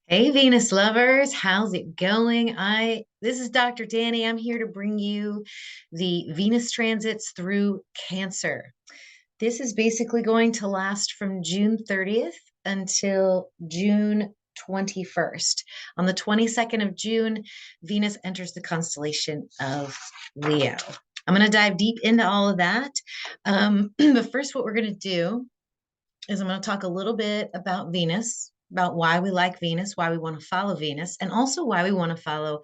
Hey Venus lovers, how's it going? This is Dr. Danny. I'm here to bring you the Venus transits through Cancer. This is basically going to last from June 30th until June 21st. On the 22nd of June, Venus enters the constellation of Leo. I'm going to dive deep into all of that. But first, what we're going to do is I'm going to talk a little bit about Venus, about why we like Venus, why we want to follow Venus, and also why we want to follow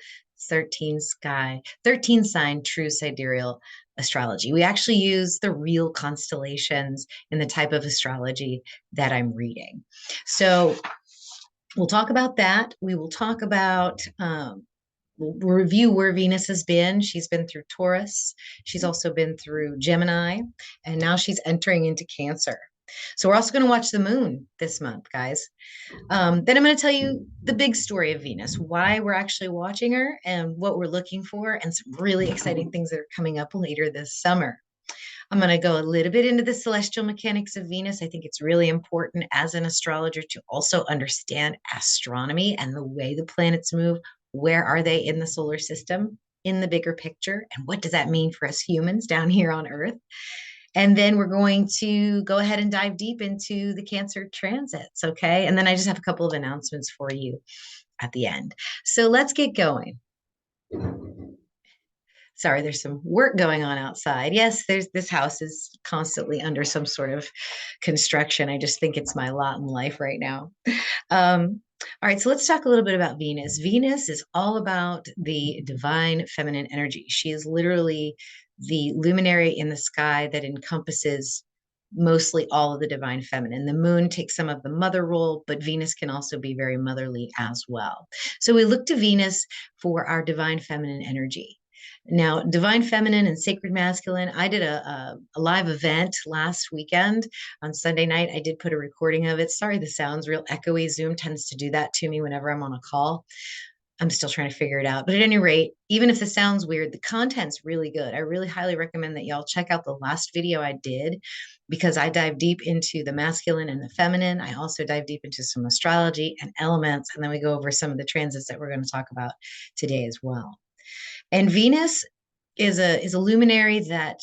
13 sign true sidereal astrology. We actually use the real constellations in the type of astrology that I'm reading. So we'll talk about that. We will talk about we'll review where Venus has been. She's been through Taurus. She's also been through Gemini, and now she's entering into Cancer. So we're also going to watch the moon this month, guys. Then I'm going to tell you the big story of Venus, why we're actually watching her and what we're looking for, and some really exciting things that are coming up later this summer. I'm going to go a little bit into the celestial mechanics of Venus. I think it's really important as an astrologer to also understand astronomy and the way the planets move. Where are they in the solar system, in the bigger picture? And what does that mean for us humans down here on Earth? And then we're going to go ahead and dive deep into the Cancer transits. Okay. And then I just have a couple of announcements for you at the end. So let's get going. Sorry, there's some work going on outside. Yes, this house is constantly under some sort of construction. I just think it's my lot in life right now. All right, so let's talk a little bit about Venus. Venus is all about the divine feminine energy. She is literally the luminary in the sky that encompasses mostly all of the divine feminine. The moon takes some of the mother role, but Venus can also be very motherly as well. So we look to Venus for our divine feminine energy. Now, divine feminine and sacred masculine, I did a live event last weekend on Sunday night. I did put a recording of it. Sorry, the sound's real echoey. Zoom tends to do that to me whenever I'm on a call. I'm still trying to figure it out. But at any rate, even if the sound's weird, the content's really good. I really highly recommend that y'all check out the last video I did because I dive deep into the masculine and the feminine. I also dive deep into some astrology and elements. And then we go over some of the transits that we're going to talk about today as well. And Venus is a luminary that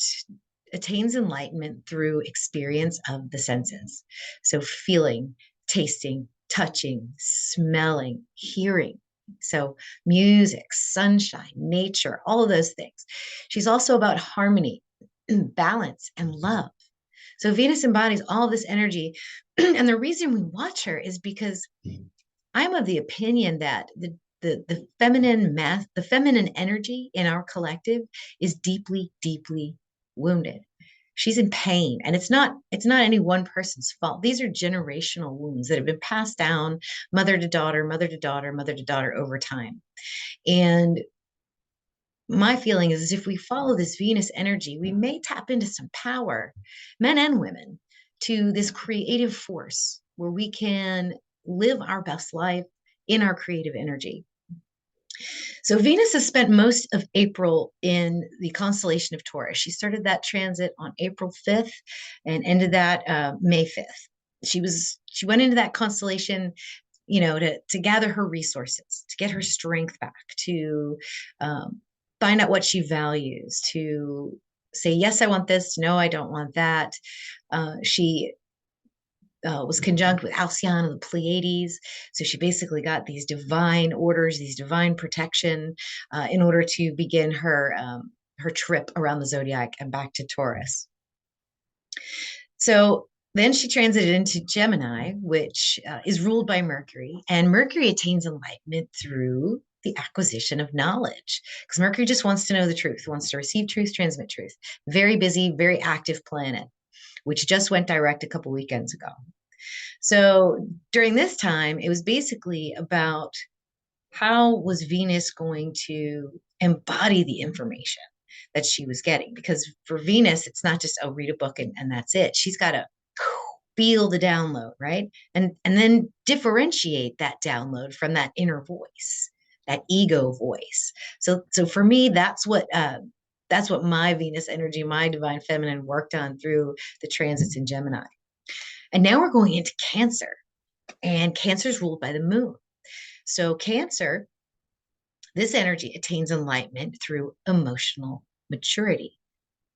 attains enlightenment through experience of the senses. So feeling, tasting, touching, smelling, hearing. So music, sunshine, nature, all of those things. She's also about harmony, balance, and love. So Venus embodies all this energy. And the reason we watch her is because I'm of the opinion that the feminine the feminine energy in our collective is deeply, deeply wounded. She's in pain, and it's not any one person's fault. These are generational wounds that have been passed down mother to daughter, mother to daughter, mother to daughter over time. And my feeling is if we follow this Venus energy, we may tap into some power, men and women, to this creative force where we can live our best life in our creative energy. So Venus has spent most of April in the constellation of Taurus. She started that transit on April 5th and ended that May 5th. She went into that constellation, to gather her resources, to get her strength back, to find out what she values, to say, yes, I want this. No, I don't want that. She was conjunct with Alcyone of the Pleiades. So she basically got these divine orders, these divine protection in order to begin her trip around the zodiac and back to Taurus. So then she transited into Gemini, which is ruled by Mercury. And Mercury attains enlightenment through the acquisition of knowledge because Mercury just wants to know the truth, wants to receive truth, transmit truth. Very busy, very active planet, which just went direct a couple weekends ago. So during this time, it was basically about how was Venus going to embody the information that she was getting? Because for Venus, it's not just, oh, read a book and that's it. She's got to feel the download, right? And then differentiate that download from that inner voice, that ego voice. So for me, that's what my Venus energy, my divine feminine worked on through the transits in Gemini. And now we're going into Cancer, and Cancer is ruled by the moon. So Cancer, this energy attains enlightenment through emotional maturity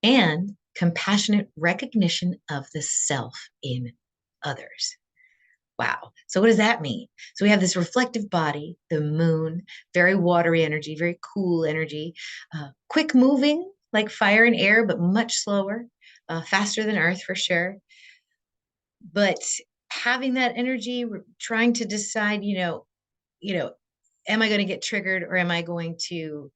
and compassionate recognition of the self in others. Wow. So, what does that mean? So, we have this reflective body, the moon, very watery energy, very cool energy, quick moving like fire and air, but much slower, faster than Earth for sure. But having that energy, trying to decide, am I going to get triggered or am I going to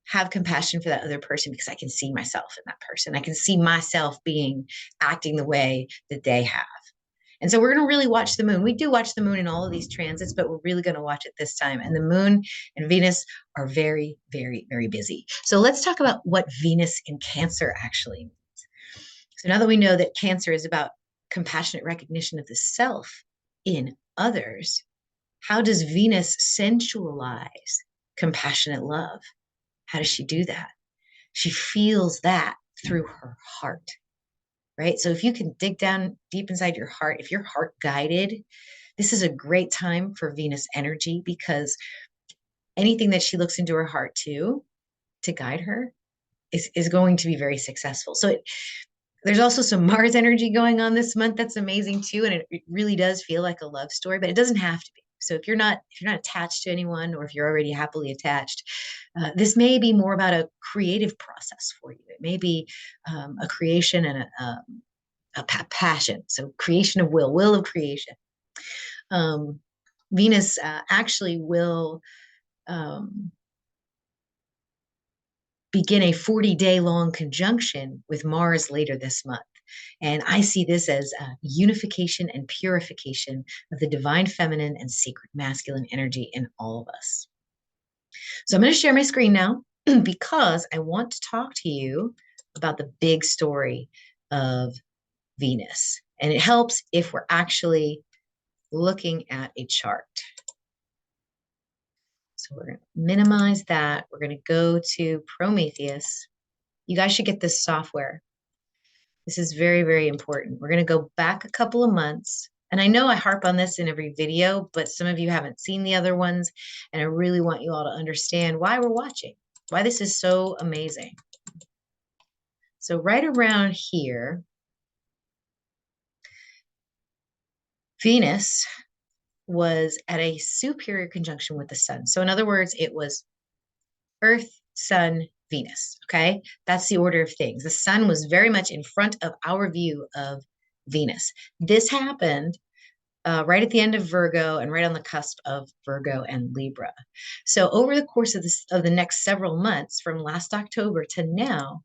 have compassion for that other person because I can see myself in that person. I can see myself acting the way that they have. And so we're going to really watch the moon. We do watch the moon in all of these transits, but we're really going to watch it this time. And the moon and Venus are very, very, very busy. So let's talk about what Venus in Cancer actually means. So now that we know that Cancer is about compassionate recognition of the self in others, how does Venus sensualize compassionate love? How does she do that? She feels that through her heart, right? So if you can dig down deep inside your heart, if you're heart guided, this is a great time for Venus energy because anything that she looks into her heart to guide her is going to be very successful. So there's also some Mars energy going on this month that's amazing too, and it really does feel like a love story, but it doesn't have to be. So if you're not attached to anyone, or if you're already happily attached, this may be more about a creative process for you. It may be a creation and a passion. So creation of will of creation. Um, Venus actually will um, begin a 40-day long conjunction with Mars later this month. And I see this as unification and purification of the divine feminine and sacred masculine energy in all of us. So I'm going to share my screen now because I want to talk to you about the big story of Venus. And it helps if we're actually looking at a chart. So we're going to minimize that. We're going to go to Prometheus. You guys should get this software. This is very, very important. We're going to go back a couple of months. And I know I harp on this in every video, but some of you haven't seen the other ones. And I really want you all to understand why we're watching, why this is so amazing. So right around here, Venus was at a superior conjunction with the sun. So in other words, it was Earth, Sun, Venus. Okay. That's the order of things. The sun was very much in front of our view of Venus. This happened right at the end of Virgo and right on the cusp of Virgo and Libra. So over the course of the next several months, from last October to now,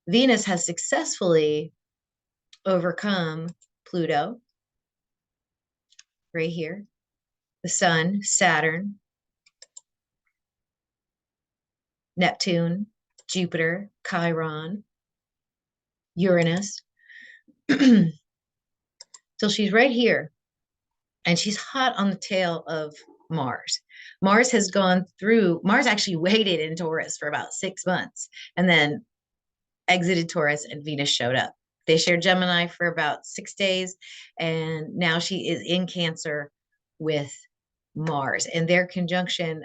Venus has successfully overcome Pluto, right here, the Sun, Saturn, Neptune, Jupiter, Chiron, Uranus. So she's right here, and she's hot on the tail of Mars. Mars actually waited in Taurus for about 6 months and then exited Taurus, and Venus showed up. They shared Gemini for about 6 days, and now she is in Cancer with Mars, and their conjunction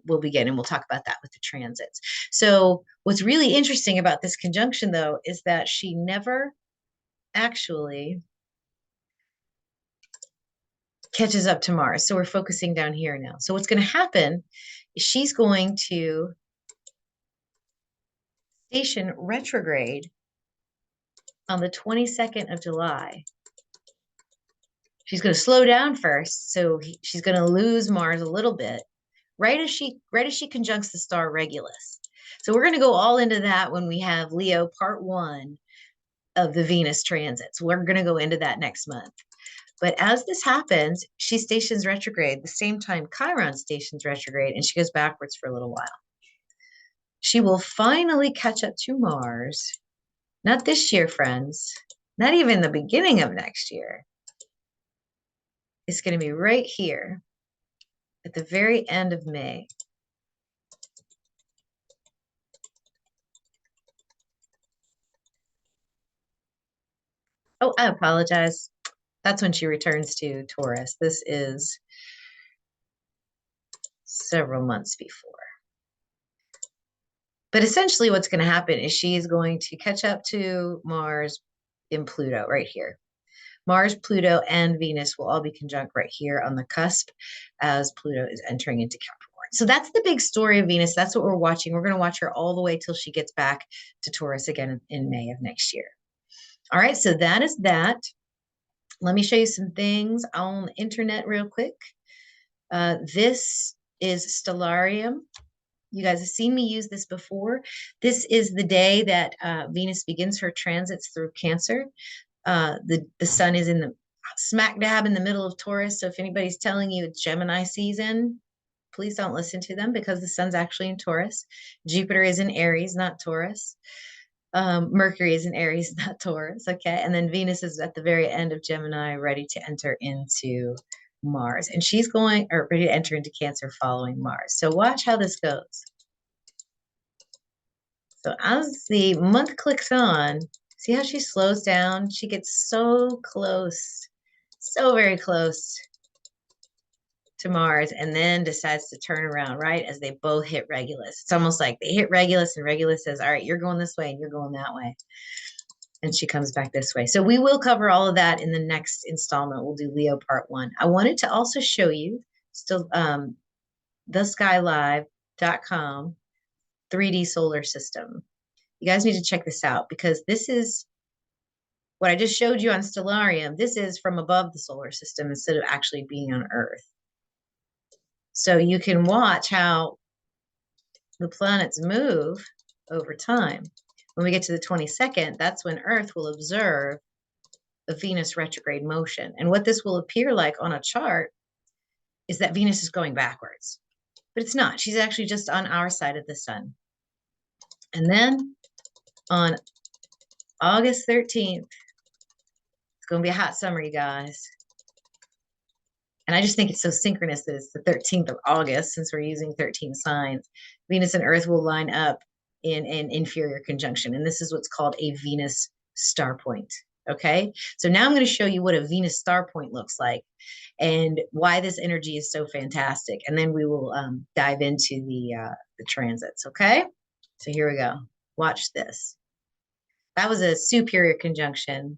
will begin, and we'll talk about that with the transits. So what's really interesting about this conjunction, though, is that she never actually catches up to Mars. So we're focusing down here now. So what's going to happen is she's going to station retrograde on the 22nd of July. She's going to slow down first, so she's going to lose Mars a little bit, right as she conjuncts the star Regulus. So we're going to go all into that when we have Leo part 1 of the Venus transits. We're going to go into that next month. But as this happens, she stations retrograde the same time Chiron stations retrograde, and she goes backwards for a little while. She will finally catch up to Mars, not this year, friends, not even the beginning of next year. It's going to be right here at the very end of May. Oh, I apologize. That's when she returns to Taurus. This is several months before. But essentially what's going to happen is she is going to catch up to Mars in Pluto right here. Mars, Pluto, and Venus will all be conjunct right here on the cusp as Pluto is entering into Capricorn. So that's the big story of Venus. That's what we're watching. We're going to watch her all the way till she gets back to Taurus again in May of next year. All right, so that is that. Let me show you some things on the internet real quick. This is Stellarium. You guys have seen me use this before. This is the day that Venus begins her transits through Cancer. The sun is in the smack dab in the middle of Taurus. So if anybody's telling you it's Gemini season, please don't listen to them because the sun's actually in Taurus. Jupiter is in Aries, not Taurus. Mercury is in Aries, not Taurus. Okay. And then Venus is at the very end of Gemini, ready to enter into Mars. And she's ready to enter into Cancer following Mars. So watch how this goes. So as the month clicks on, see how she slows down? She gets so close, so very close to Mars, and then decides to turn around, right? As they both hit Regulus. It's almost like they hit Regulus, and Regulus says, all right, you're going this way, and you're going that way. And she comes back this way. So we will cover all of that in the next installment. We'll do Leo part 1. I wanted to also show you still theskylive.com 3D solar system. You guys need to check this out because this is what I just showed you on Stellarium. This is from above the solar system instead of actually being on Earth. So you can watch how the planets move over time. When we get to the 22nd, that's when Earth will observe a Venus retrograde motion. And what this will appear like on a chart is that Venus is going backwards. But it's not. She's actually just on our side of the sun. And then on August 13th, it's going to be a hot summer, you guys. And I just think it's so synchronous that it's the 13th of August, since we're using 13 signs. Venus and Earth will line up in an inferior conjunction. And this is what's called a Venus star point. Okay. So now I'm going to show you what a Venus star point looks like and why this energy is so fantastic. And then we will dive into the transits. Okay. So here we go. Watch this. That was a superior conjunction.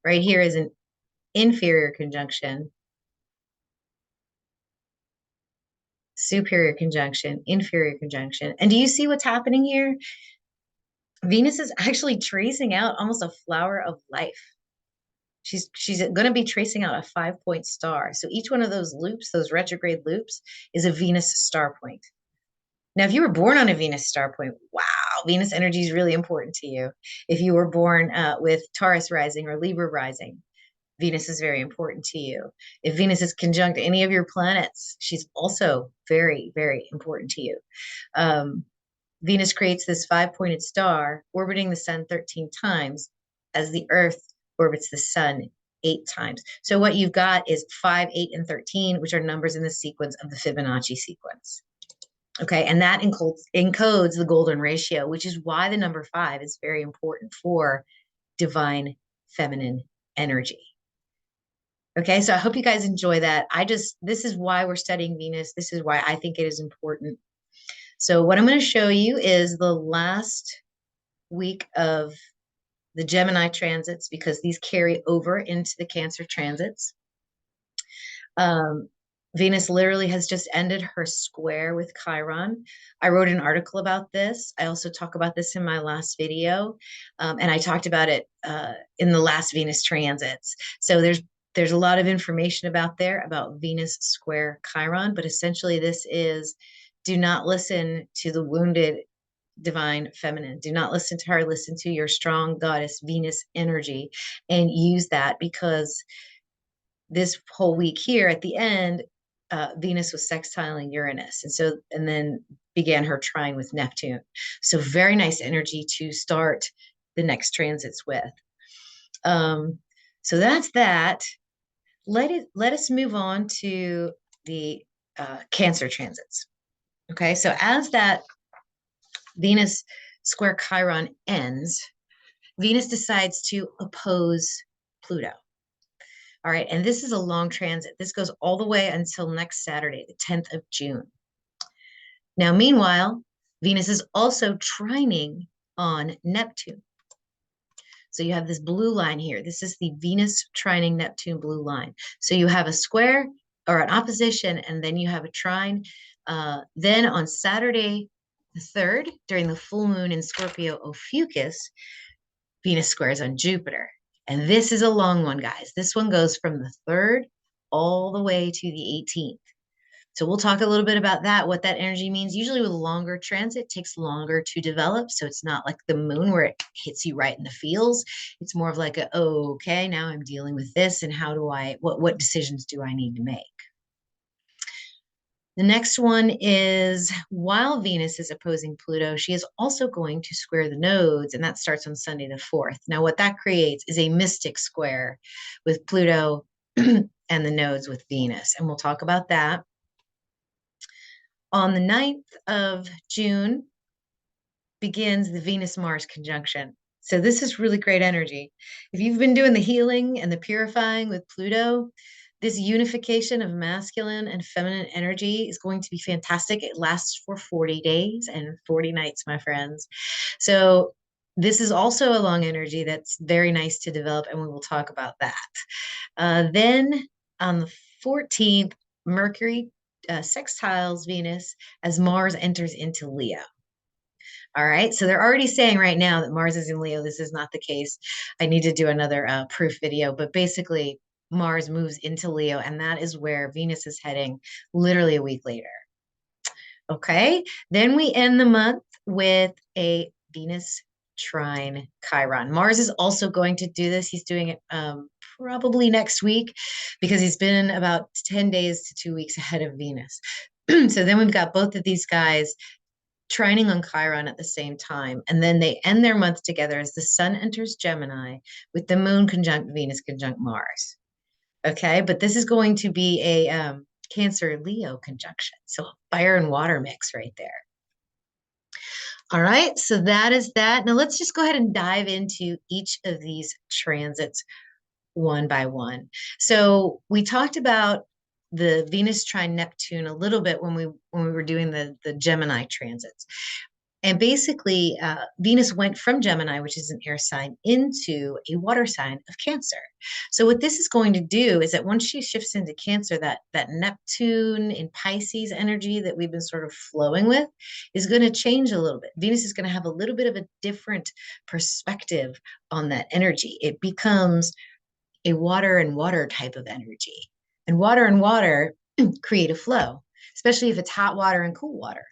Right here is an inferior conjunction. Superior conjunction, inferior conjunction. And do you see what's happening here? Venus is actually tracing out almost a flower of life. She's going to be tracing out a 5-point star. So each one of those loops, those retrograde loops, is a Venus star point. Now, if you were born on a Venus star point, wow, Venus energy is really important to you. If you were born with Taurus rising or Libra rising, Venus is very important to you. If Venus is conjunct any of your planets, she's also very, very important to you. Venus creates this 5-pointed star orbiting the sun 13 times as the Earth orbits the sun 8 times. So what you've got is 5, 8, and 13, which are numbers in the sequence of the Fibonacci sequence. Okay, and that encodes the golden ratio, which is why the number 5 is very important for divine feminine energy. Okay, so I hope you guys enjoy that. This is why we're studying Venus. This is why I think it is important. So what I'm going to show you is the last week of the Gemini transits, because these carry over into the Cancer transits. Venus literally has just ended her square with Chiron. I wrote an article about this. I also talk about this in my last video, and I talked about it in the last Venus transits. So there's a lot of information about Venus square Chiron, but essentially this is, do not listen to the wounded divine feminine. Do not listen to her. Listen to your strong goddess Venus energy and use that, because this whole week here at the end, Venus was sextiling Uranus, and then began her trine with Neptune. So very nice energy to start the next transits with. So that's that. Let us move on to the Cancer transits. Okay, so as that Venus square Chiron ends, Venus decides to oppose Pluto. All right, and this is a long transit. This goes all the way until next Saturday, the 10th of June. Now, meanwhile, Venus is also trining on Neptune. So you have this blue line here. This is the Venus trining Neptune blue line. So you have a square or an opposition, and then you have a trine. Then on Saturday the 3rd, during the full moon in Scorpio Ophiuchus, Venus squares on Jupiter. And this is a long one, guys. This one goes from the 3rd all the way to the 18th. So we'll talk a little bit about that, what that energy means. Usually with a longer transit, it takes longer to develop. So it's not like the moon where it hits you right in the feels. It's more of like a, oh, okay, now I'm dealing with this, and how do I, what decisions do I need to make? The next one is while Venus is opposing Pluto, she is also going to square the nodes, and that starts on Sunday the 4th. Now, what that creates is a mystic square with Pluto and the nodes with Venus, and we'll talk about that. On the 9th of June begins the Venus-Mars conjunction. So this is really great energy. If you've been doing the healing and the purifying with Pluto, this unification of masculine and feminine energy is going to be fantastic. It lasts for 40 days and 40 nights, my friends. So this is also a long energy that's very nice to develop, and we will talk about that. Then on the 14th, Mercury sextiles Venus as Mars enters into Leo. All right. So they're already saying right now that Mars is in Leo. This is not the case. I need to do another proof video, but basically, Mars moves into Leo, and that is where Venus is heading literally a week later. Okay. Then we end the month with a Venus trine Chiron. Mars is also going to do this. He's doing it probably next week because he's been about 10 days to 2 weeks ahead of Venus. So then we've got both of these guys trining on Chiron at the same time. And then they end their month together as the sun enters Gemini with the moon conjunct Venus conjunct Mars. Okay. But this is going to be a Cancer Leo conjunction. So fire and water mix right there. All right. So that is that. Now let's just go ahead and dive into each of these transits one by one. So we talked about the Venus trine Neptune a little bit when we were doing the Gemini transits. And basically, Venus went from Gemini, which is an air sign, into a water sign of Cancer. So what this is going to do is that once she shifts into Cancer, that Neptune in Pisces energy that we've been sort of flowing with is going to change a little bit. Venus is going to have a little bit of a different perspective on that energy. It becomes a water and water type of energy. And water create a flow, especially if it's hot water and cool water.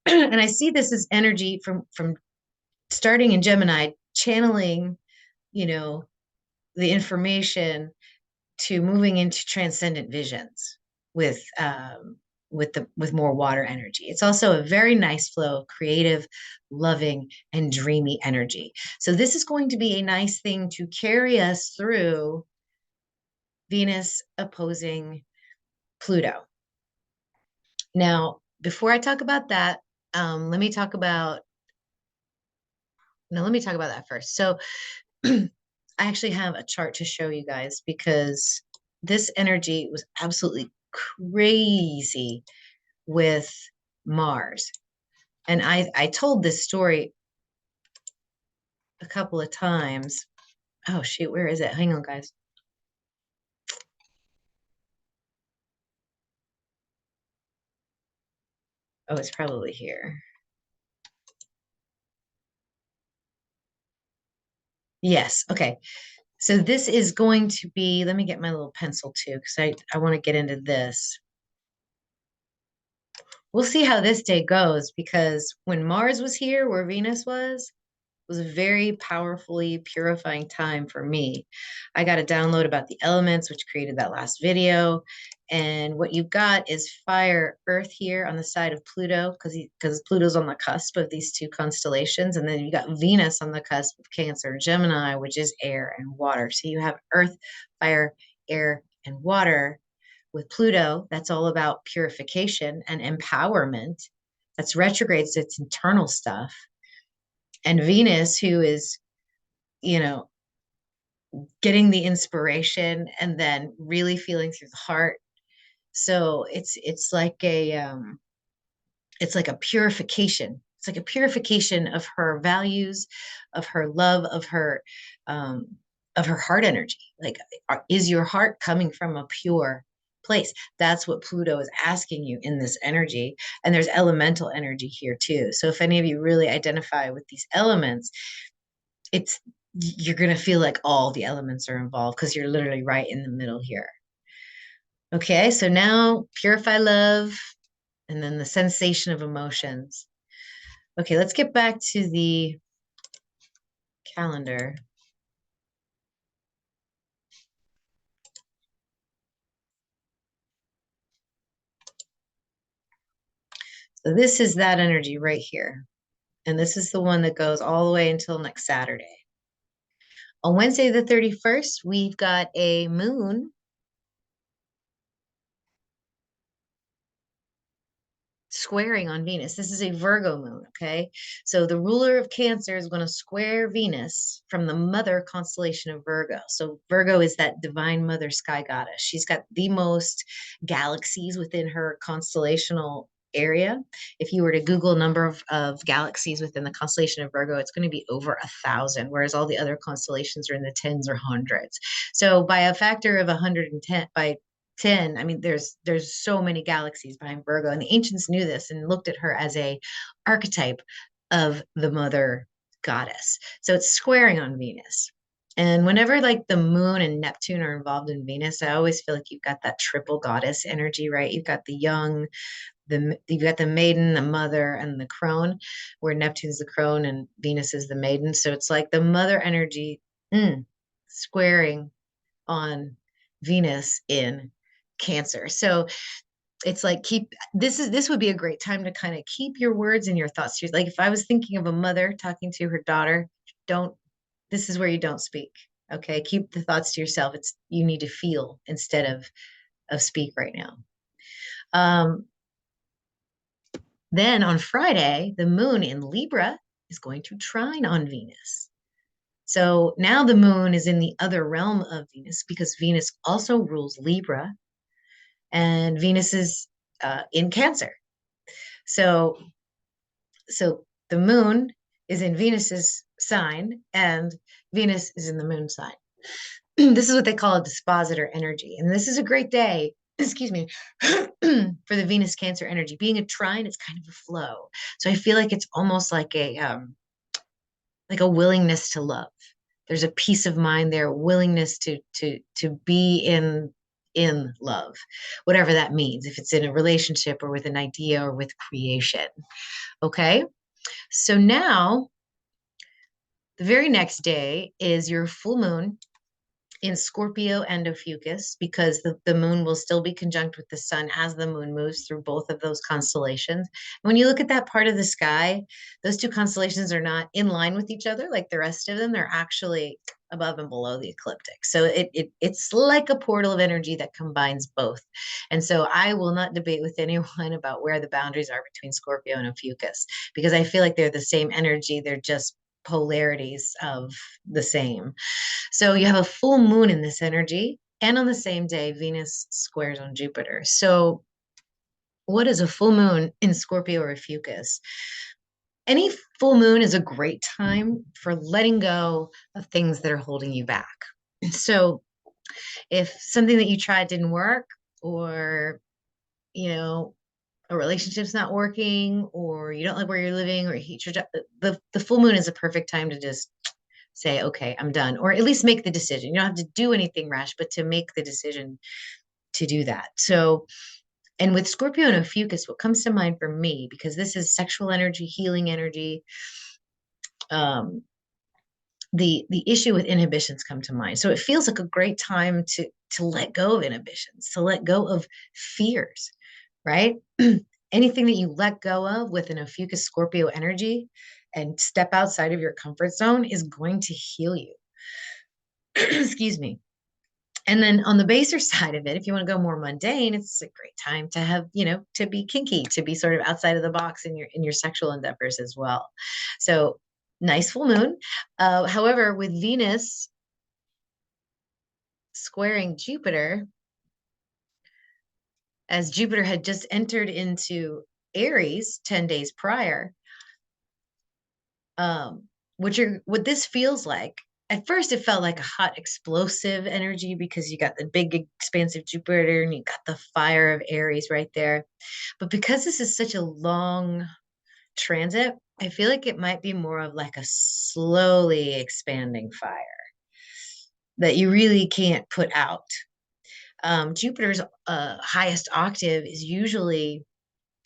And I see this as energy from starting in Gemini, channeling, the information to moving into transcendent visions with more water energy. It's also a very nice flow of creative, loving, and dreamy energy. So this is going to be a nice thing to carry us through Venus opposing Pluto. Now, before I talk about that, let me talk about that first. So I actually have a chart to show you guys because this energy was absolutely crazy with Mars. And I told this story a couple of times. Oh, shoot, where is it? Hang on, guys. Oh, it's probably here. Yes. Okay. So this is going to be, let me get my little pencil too, because I want to get into this. We'll see how this day goes because when Mars was here, where Venus was a very powerfully purifying time for me. I got a download about the elements, which created that last video. And what you've got is fire, earth here on the side of Pluto, because Pluto's on the cusp of these two constellations. And then you got Venus on the cusp of Cancer, Gemini, which is air and water. So you have earth, fire, air, and water. With Pluto, that's all about purification and empowerment. That's retrograde, so it's internal stuff. And Venus, who is, getting the inspiration and then really feeling through the heart. So it's like It's like a purification. It's like a purification of her values, of her love, um, of her heart energy. Like, is your heart coming from a pure place? That's what Pluto is asking you in this energy. And there's elemental energy here too. So if any of you really identify with these elements, it's you're going to feel like all the elements are involved because you're literally right in the middle here. Okay, so now purify love and then the sensation of emotions. Okay, let's get back to the calendar. So this is that energy right here. And this is the one that goes all the way until next Saturday. On Wednesday, the 31st, we've got a moon squaring on Venus. This is a Virgo moon, okay? So the ruler of Cancer is going to square Venus from the mother constellation of Virgo. So Virgo is that divine mother sky goddess. She's got the most galaxies within her constellational area. If you were to Google number of galaxies within the constellation of Virgo, it's going to be over 1,000, whereas all the other constellations are in the tens or hundreds. So by a factor of 110, by 10, I mean there's so many galaxies behind Virgo, and the ancients knew this and looked at her as a archetype of the mother goddess. So it's squaring on Venus. And whenever like the moon and Neptune are involved in Venus, I always feel like you've got that triple goddess energy, right? You've got the young, you've got the maiden, the mother, and the crone, where Neptune's the crone and Venus is the maiden. So it's like the mother energy squaring on Venus in Cancer. So it's like this would be a great time to kind of keep your words and your thoughts. Like if I was thinking of a mother talking to her daughter, don't this is where you don't speak. Okay. Keep the thoughts to yourself. It's you need to feel instead of speak right now. Um, then on Friday, the moon in Libra is going to trine on Venus. So now the moon is in the other realm of Venus because Venus also rules Libra and Venus is in Cancer. So, so the moon is in Venus's sign, and Venus is in the moon sign. This is what they call a dispositor energy, and this is a great day. Excuse me, for the Venus Cancer energy. Being a trine, it's kind of a flow. So I feel like it's almost like a willingness to love. There's a peace of mind there, willingness to be in love, whatever that means, if it's in a relationship or with an idea or with creation. Okay. So now the very next day is your full moon in Scorpio and Ophiuchus because the moon will still be conjunct with the sun as the moon moves through both of those constellations. When you look at that part of the sky, those two constellations are not in line with each other like the rest of them. They're actually above and below the ecliptic. So it's like a portal of energy that combines both. And so I will not debate with anyone about where the boundaries are between Scorpio and Ophiuchus because I feel like they're the same energy. They're just polarities of the same. So you have a full moon in this energy, and on the same day, Venus squares on Jupiter. So, what is a full moon in Scorpio or Ophiuchus? Any full moon is a great time for letting go of things that are holding you back. So, if something that you tried didn't work, or you know, a relationship's not working, or you don't like where you're living, or you hate your job, the full moon is a perfect time to just say, okay, I'm done, or at least make the decision. You don't have to do anything rash, but to make the decision to do that. So, and with Scorpio and Ophiuchus, what comes to mind for me, because this is sexual energy, healing energy, um, the issue with inhibitions come to mind. So it feels like a great time to let go of inhibitions, to let go of fears, right? Anything that you let go of with an Ophiuchus Scorpio energy and step outside of your comfort zone is going to heal you. Excuse me. And then on the baser side of it, if you want to go more mundane, it's a great time to have, to be kinky, to be sort of outside of the box in your sexual endeavors as well. So nice full moon. However, with Venus squaring Jupiter, as Jupiter had just entered into Aries 10 days prior, what this feels like. At first, it felt like a hot, explosive energy because you got the big, expansive Jupiter and you got the fire of Aries right there. But because this is such a long transit, I feel like it might be more of like a slowly expanding fire that you really can't put out. Jupiter's highest octave is usually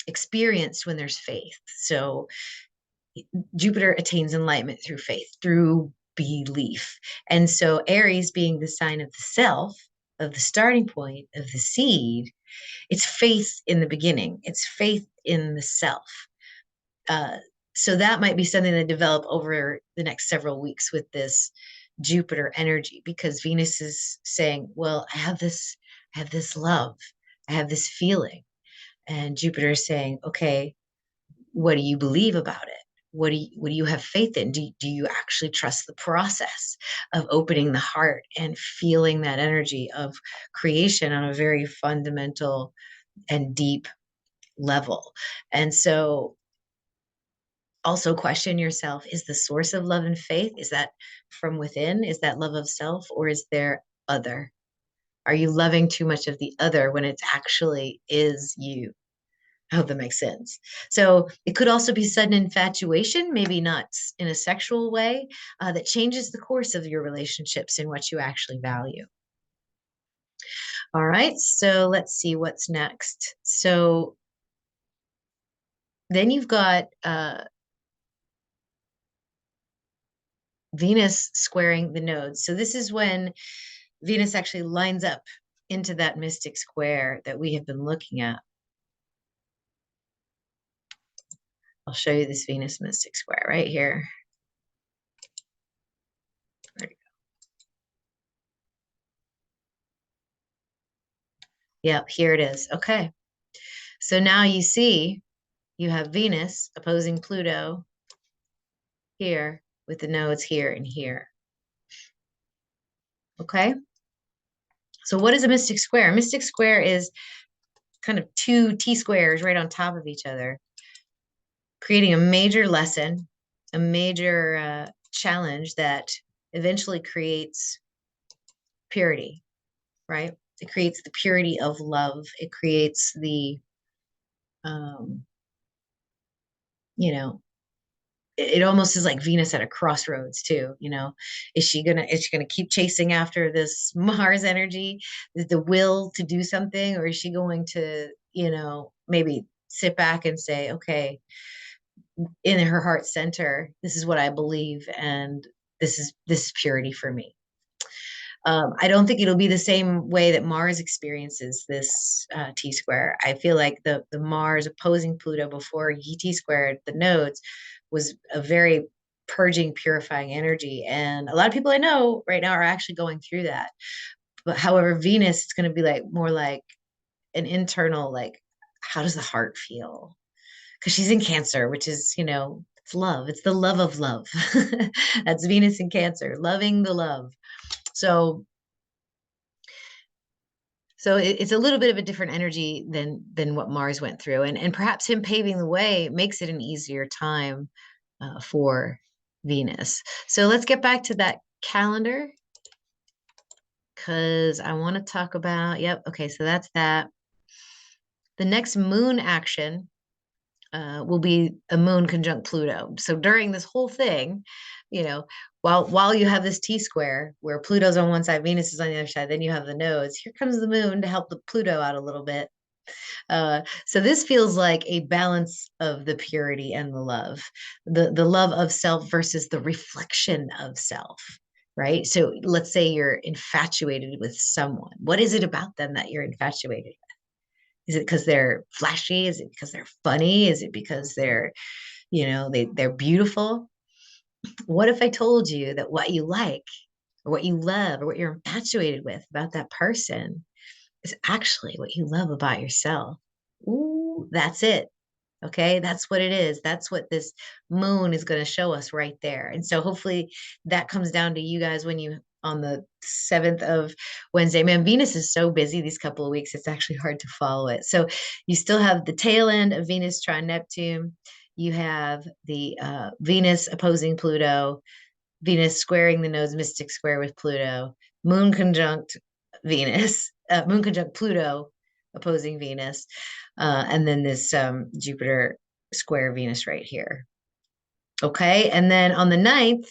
experienced when there's faith. So Jupiter attains enlightenment through faith, through belief. And so Aries being the sign of the self, of the starting point, of the seed, it's faith in the beginning. It's faith in the self. Uh, so that might be something that develop over the next several weeks with this Jupiter energy, because Venus is saying, well, I have this love, I have this feeling. And Jupiter is saying, okay, what do you believe about it? What do you have faith in? Do you actually trust the process of opening the heart and feeling that energy of creation on a very fundamental and deep level? And so also question yourself, is the source of love and faith, is that from within? Is that love of self, or is there other? Are you loving too much of the other when it actually is you? I hope that makes sense. So it could also be sudden infatuation, maybe not in a sexual way, that changes the course of your relationships and what you actually value. All right, so let's see what's next. So then you've got Venus squaring the nodes. So this is when Venus actually lines up into that mystic square that we have been looking at. I'll show you this Venus mystic square right here. There you go. Yep, here it is. Okay. So now you see you have Venus opposing Pluto here with the nodes here and here. Okay. So what is a mystic square? A mystic square is kind of two T squares right on top of each other, creating a major lesson, a major challenge that eventually creates purity, right? It creates the purity of love. It creates the, um, you know, it almost is like Venus at a crossroads too. Is she gonna keep chasing after this Mars energy, the will to do something, or is she going to, maybe sit back and say, okay, in her heart center, this is what I believe, and this is purity for me. I don't think it'll be the same way that Mars experiences this T square. I feel like the Mars opposing Pluto before he T squared the nodes was a very purging, purifying energy. And a lot of people I know right now are actually going through that. But however, Venus, it's going to be like more like an internal, like, how does the heart feel? Because she's in Cancer, which is, it's love. It's the love of love. That's Venus in Cancer, loving the love. So it's a little bit of a different energy than what Mars went through, and perhaps him paving the way makes it an easier time for Venus. So let's get back to that calendar because I want to talk about. Yep. Okay. So that's that. The next moon action will be a moon conjunct Pluto. So during this whole thing, you know, while you have this T square where Pluto's on one side, Venus is on the other side, then you have the nodes. Here comes the moon to help the Pluto out a little bit. So this feels like a balance of the purity and the love, the love of self versus the reflection of self. Right. So let's say you're infatuated with someone. What is it about them that you're infatuated? Is it because they're flashy? Is it because they're funny? Is it because they're beautiful? What if I told you that what you like or what you love or what you're infatuated with about that person is actually what you love about yourself? Ooh, that's it. Okay, that's what it is. That's what this moon is going to show us right there. And so hopefully that comes down to you guys when you on the 7th of Wednesday. Man, Venus is so busy these couple of weeks, it's actually hard to follow it. So you still have the tail end of Venus trine Neptune. You have the Venus opposing Pluto, Venus squaring the nodes mystic square with Pluto, Moon conjunct Venus, Moon conjunct Pluto opposing Venus, and then this Jupiter square Venus right here. Okay, and then on the 9th,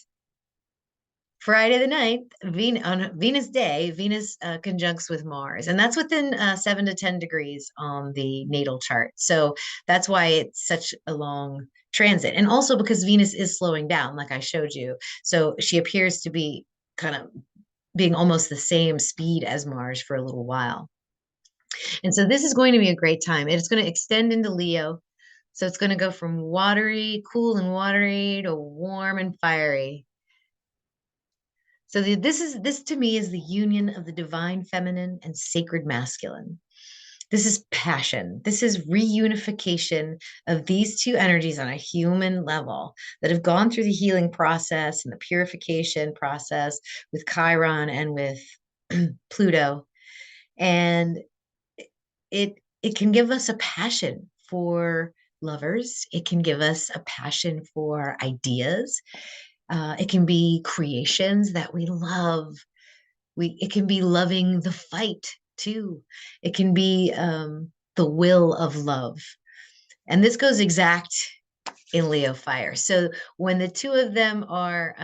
Friday the 9th, on Venus Day, Venus conjuncts with Mars, and that's within 7 to 10 degrees on the natal chart. So that's why it's such a long transit. And also because Venus is slowing down, like I showed you. So she appears to be kind of being almost the same speed as Mars for a little while. And so this is going to be a great time. It's going to extend into Leo. So it's going to go from watery, cool and watery to warm and fiery. So this to me is the union of the divine feminine and sacred masculine. This is passion. This is reunification of these two energies on a human level that have gone through the healing process and the purification process with Chiron and with Pluto. And it can give us a passion for lovers. It can give us a passion for ideas. It can be creations that we love. It can be loving the fight too. It can be the will of love. And this goes exact in Leo fire. So when the two of them are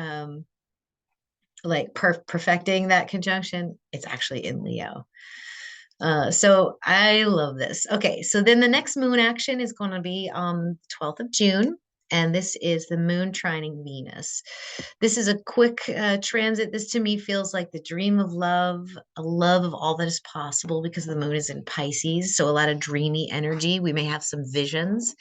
like perfecting that conjunction, it's actually in Leo. So I love this. Okay, so then the next moon action is going to be on 12th of June, and this is the moon trining Venus. This is a quick transit. This to me feels like the dream of love, a love of all that is possible because the moon is in Pisces. So a lot of dreamy energy. We may have some visions,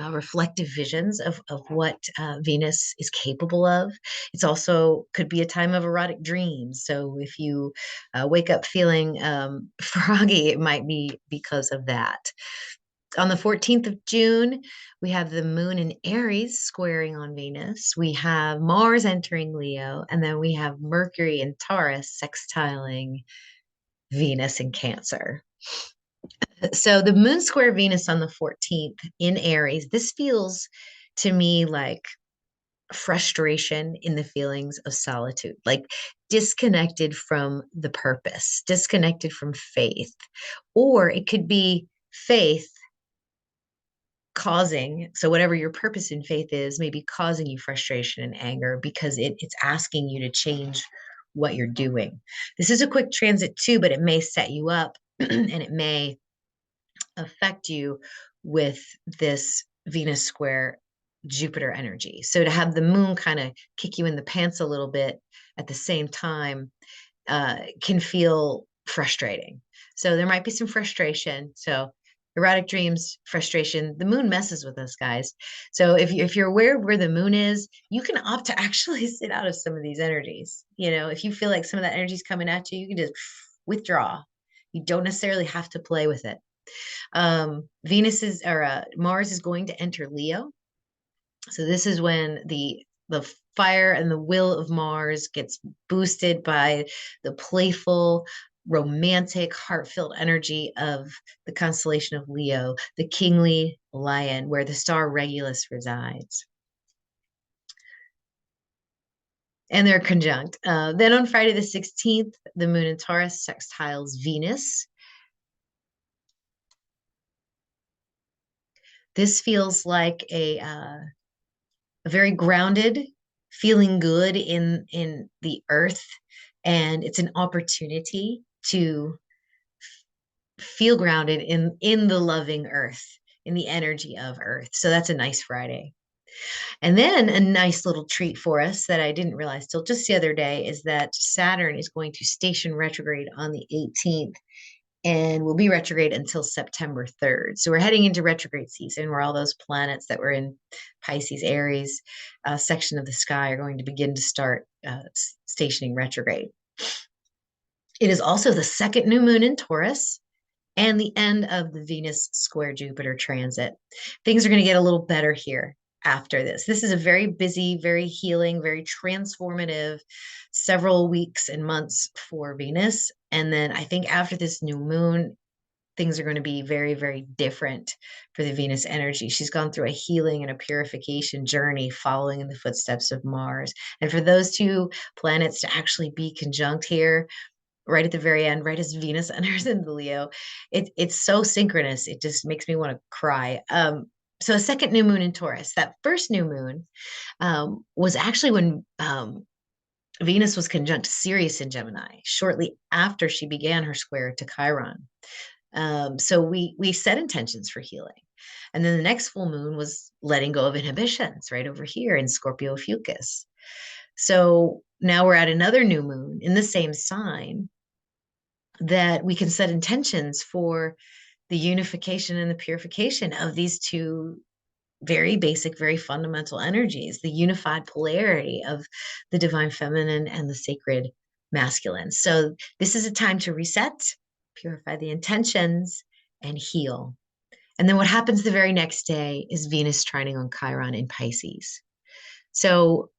reflective visions of what Venus is capable of. It's also could be a time of erotic dreams. So if you wake up feeling froggy, it might be because of that. On the 14th of June, we have the moon in Aries squaring on Venus. We have Mars entering Leo, and then we have Mercury in Taurus sextiling Venus in Cancer. So the moon square Venus on the 14th in Aries, this feels to me like frustration in the feelings of solitude, like disconnected from the purpose, disconnected from faith. Or it could be faith causing, so whatever your purpose in faith is, maybe causing you frustration and anger because it's asking you to change what you're doing. This is a quick transit too, but it may set you up and it may affect you with this Venus square Jupiter energy. So to have the moon kind of kick you in the pants a little bit at the same time can feel frustrating. So there might be some frustration. So erotic dreams, frustration. The moon messes with us, guys. So if you're aware of where the moon is, you can opt to actually sit out of some of these energies. You know, if you feel like some of that energy is coming at you, you can just withdraw. You don't necessarily have to play with it. Mars is going to enter Leo. So this is when the fire and the will of Mars gets boosted by the playful, romantic, heart-filled energy of the constellation of Leo, the kingly lion, where the star Regulus resides. And they're conjunct. Then on Friday the 16th, the moon in Taurus sextiles Venus. This feels like a very grounded, feeling good in the earth, and it's an opportunity to feel grounded in the loving earth, in the energy of earth. So that's a nice Friday. And then a nice little treat for us that I didn't realize till just the other day is that Saturn is going to station retrograde on the 18th and will be retrograde until September 3rd. So we're heading into retrograde season where all those planets that were in Pisces, Aries section of the sky are going to begin to start stationing retrograde. It is also the second new moon in Taurus and the end of the Venus square Jupiter transit. Things are going to get a little better here. after this. This is a very busy, very healing, very transformative several weeks and months for Venus. And then I think after this new moon, things are going to be very, very different for the Venus energy. She's gone through a healing and a purification journey following in the footsteps of Mars. And for those two planets to actually be conjunct here, right at the very end, right as Venus enters into Leo, it's so synchronous. It just makes me want to cry. So a second new moon in Taurus. That first new moon was actually when Venus was conjunct Sirius in Gemini, shortly after she began her square to Chiron. So we set intentions for healing. And then the next full moon was letting go of inhibitions right over here in Scorpio Ophiuchus. So now we're at another new moon in the same sign that we can set intentions for the unification and the purification of these two very basic, very fundamental energies, the unified polarity of the divine feminine and the sacred masculine. So this is a time to reset, purify the intentions, and heal. And then what happens the very next day is Venus trining on Chiron in Pisces. So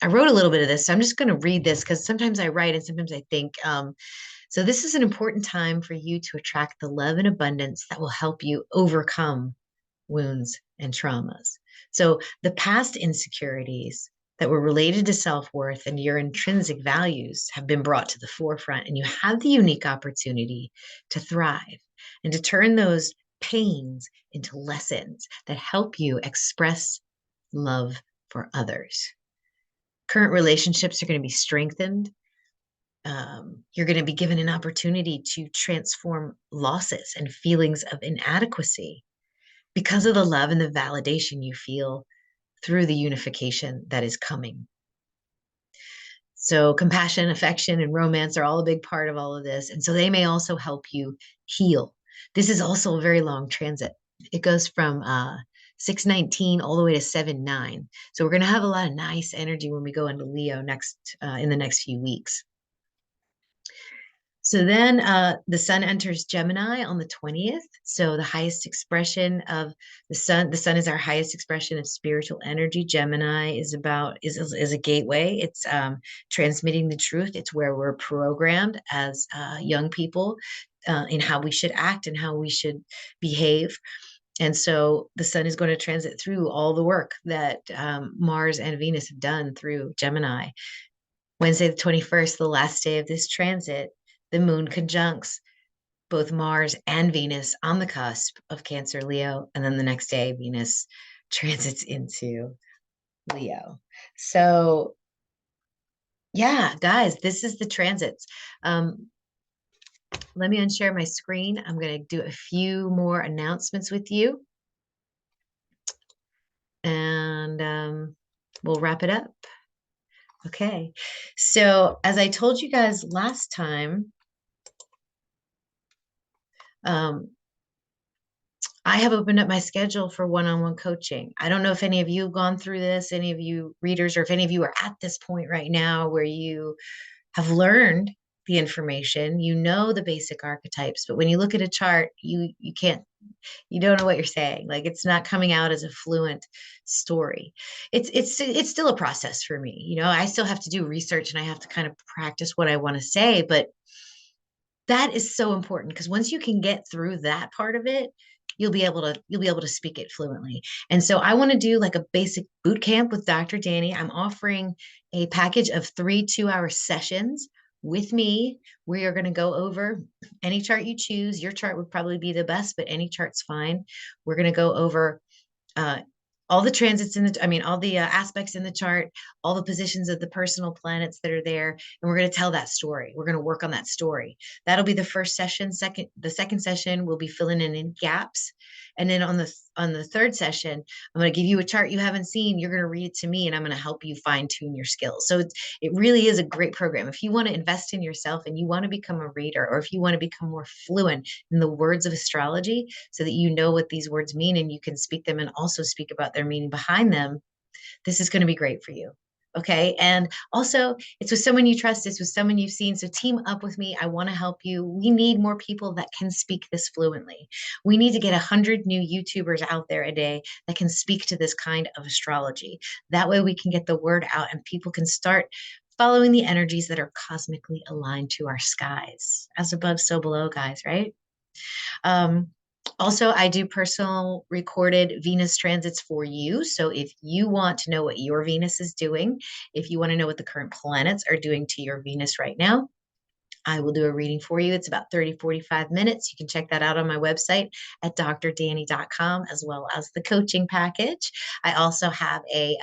I wrote a little bit of this. So I'm just going to read this because sometimes I write and sometimes I think. So this is an important time for you to attract the love and abundance that will help you overcome wounds and traumas. So the past insecurities that were related to self-worth and your intrinsic values have been brought to the forefront, and you have the unique opportunity to thrive and to turn those pains into lessons that help you express love for others. Current relationships are going to be strengthened. You're going to be given an opportunity to transform losses and feelings of inadequacy because of the love and the validation you feel through the unification that is coming. So compassion, affection, and romance are all a big part of all of this. And so they may also help you heal. This is also a very long transit. It goes from 619 all the way to 79. So we're going to have a lot of nice energy when we go into Leo in the next few weeks. So then the sun enters Gemini on the 20th. So the highest expression of the sun is our highest expression of spiritual energy. Gemini is a gateway. It's transmitting the truth. It's where we're programmed as young people in how we should act and how we should behave. And so the sun is going to transit through all the work that Mars and Venus have done through Gemini. Wednesday, the 21st, the last day of this transit, the moon conjuncts both Mars and Venus on the cusp of Cancer, Leo. And then the next day, Venus transits into Leo. So, yeah, guys, this is the transits. Let me unshare my screen. I'm going to do a few more announcements with you. And we'll wrap it up. Okay. So, as I told you guys last time, I have opened up my schedule for one-on-one coaching. I don't know if any of you have gone through this, any of you readers, or if any of you are at this point right now where you have learned the information, you know the basic archetypes, but when you look at a chart, you don't know what you're saying. Like it's not coming out as a fluent story. It's still a process for me. You know, I still have to do research and I have to kind of practice what I want to say, but that is so important because once you can get through that part of it, you'll be able to speak it fluently. And so I want to do like a basic boot camp with Dr. Danny. I'm offering a package of 3 2-hour sessions with me. We are going to go over any chart you choose. Your chart would probably be the best, but any chart's fine. We're going to go over all the transits all the aspects in the chart, all the positions of the personal planets that are there, and we're going to tell that story. We're going to work on that story. That'll be the first session. The second session will be filling in gaps, and then on the third session, I'm going to give you a chart you haven't seen. You're going to read it to me, and I'm going to help you fine tune your skills. So it really is a great program. If you want to invest in yourself and you want to become a reader, or if you want to become more fluent in the words of astrology, so that you know what these words mean and you can speak them and also speak about their meaning behind them, this is going to be great for you. Okay. And also, it's with someone you trust, it's with someone you've seen. So team up with me. I want to help you. We need more people that can speak this fluently. We need to get 100 new YouTubers out there a day that can speak to this kind of astrology. That way, we can get the word out and people can start following the energies that are cosmically aligned to our skies. As above, so below, guys, right? Um, Also, I do personal recorded Venus transits for you. So if you want to know what your Venus is doing, if you want to know what the current planets are doing to your Venus right now, I will do a reading for you. It's about 30, 45 minutes. You can check that out on my website at drdanny.com, as well as the coaching package. I also have a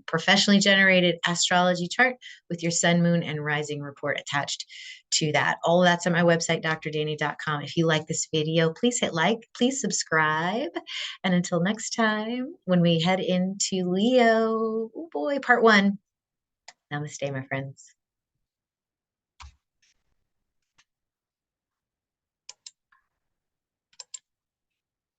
professionally generated astrology chart with your sun, moon, and rising report attached to that. All of that's on my website, drdanny.com. If you like this video, please hit like, please subscribe. And until next time, when we head into Leo, oh boy, part one. Namaste, my friends.